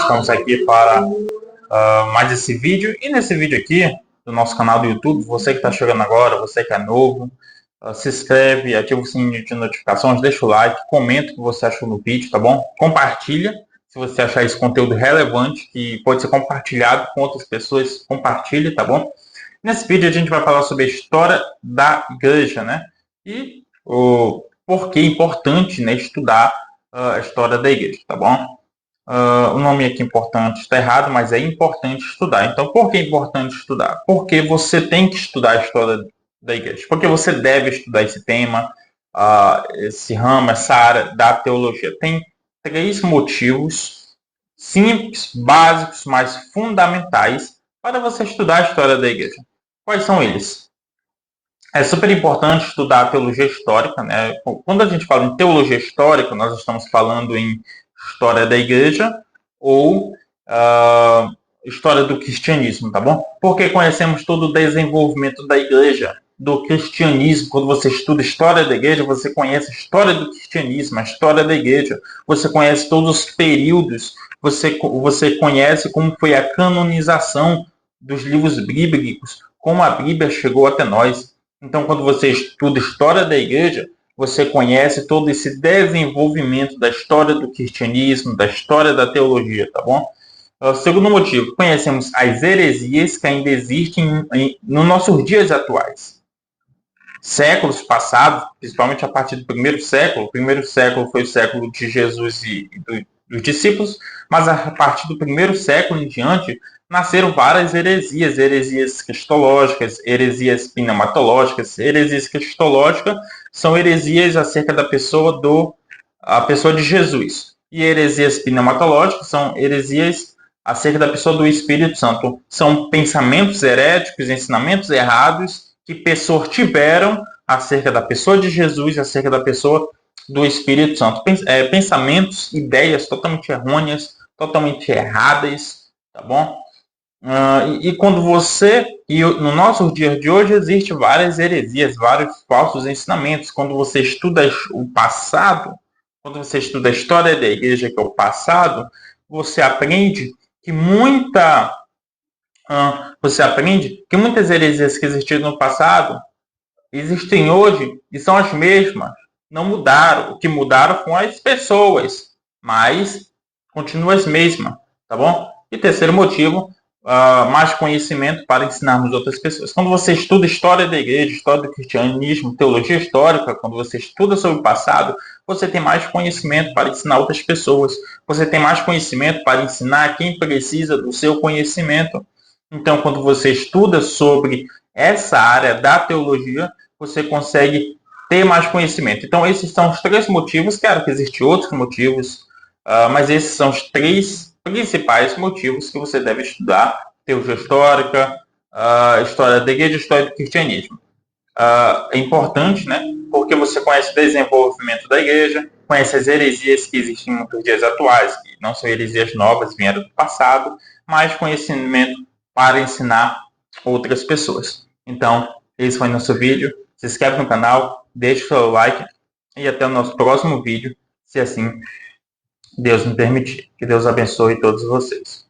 Estamos aqui para mais esse vídeo. E nesse vídeo aqui, do nosso canal do YouTube, você que está chegando agora, você que é novo, se inscreve, ativa o sininho de notificações, deixa o like, comenta o que você achou no vídeo, tá bom? Compartilha, se você achar esse conteúdo relevante, que pode ser compartilhado com outras pessoas, compartilhe, tá bom? Nesse vídeo a gente vai falar sobre a história da igreja, né? E o porquê é importante, né, estudar a história da igreja, tá bom? O nome aqui importante está errado, mas é importante estudar. Então, por que é importante estudar? Porque você tem que estudar a história da igreja. Porque você deve estudar esse tema, esse ramo, essa área da teologia. Tem três motivos simples, básicos, mas fundamentais para você estudar a história da igreja. Quais são eles? É super importante estudar a teologia histórica, né? Quando a gente fala em teologia histórica, nós estamos falando em história da igreja ou história do cristianismo, tá bom? Porque conhecemos todo o desenvolvimento da igreja, do cristianismo. Quando você estuda história da igreja, você conhece a história do cristianismo, a história da igreja. Você conhece todos os períodos, você conhece como foi a canonização dos livros bíblicos, como a Bíblia chegou até nós. Então, quando você estuda história da igreja, você conhece todo esse desenvolvimento da história do cristianismo, da história da teologia, tá bom? Segundo motivo, conhecemos as heresias que ainda existem nos nossos dias atuais. Séculos passados, principalmente a partir do primeiro século, o primeiro século foi o século de Jesus e dos discípulos, mas a partir do primeiro século em diante, nasceram várias heresias, heresias cristológicas, heresias pneumatológicas. Heresias cristológicas são heresias acerca da pessoa a pessoa de Jesus. E heresias pneumatológicas são heresias acerca da pessoa do Espírito Santo. São pensamentos heréticos, ensinamentos errados que pessoas tiveram acerca da pessoa de Jesus, acerca da pessoa do Espírito Santo. Pensamentos, ideias totalmente errôneas, totalmente erradas, tá bom? Quando no nosso dia de hoje, existe várias heresias, vários falsos ensinamentos. Quando você estuda o passado, quando você estuda a história da igreja, que é o passado, você aprende que muitas heresias que existiram no passado existem hoje e são as mesmas. Não mudaram. O que mudaram foram as pessoas, mas continuam as mesmas, tá bom? E terceiro motivo, mais conhecimento para ensinarmos outras pessoas. Quando você estuda história da igreja, história do cristianismo, teologia histórica, quando você estuda sobre o passado, você tem mais conhecimento para ensinar outras pessoas. Você tem mais conhecimento para ensinar quem precisa do seu conhecimento. Então, quando você estuda sobre essa área da teologia, você consegue ter mais conhecimento. Então, esses são os três motivos. Claro que existem outros motivos, mas esses são os três principais motivos que você deve estudar: teologia histórica, história da igreja e história do cristianismo. É importante, né? Porque você conhece o desenvolvimento da igreja, conhece as heresias que existem nos dias atuais, que não são heresias novas, vieram do passado, mas conhecimento para ensinar outras pessoas. Então, esse foi o nosso vídeo. Se inscreve no canal, deixa o seu like e até o nosso próximo vídeo, se assim Deus me permitir. Que Deus abençoe todos vocês.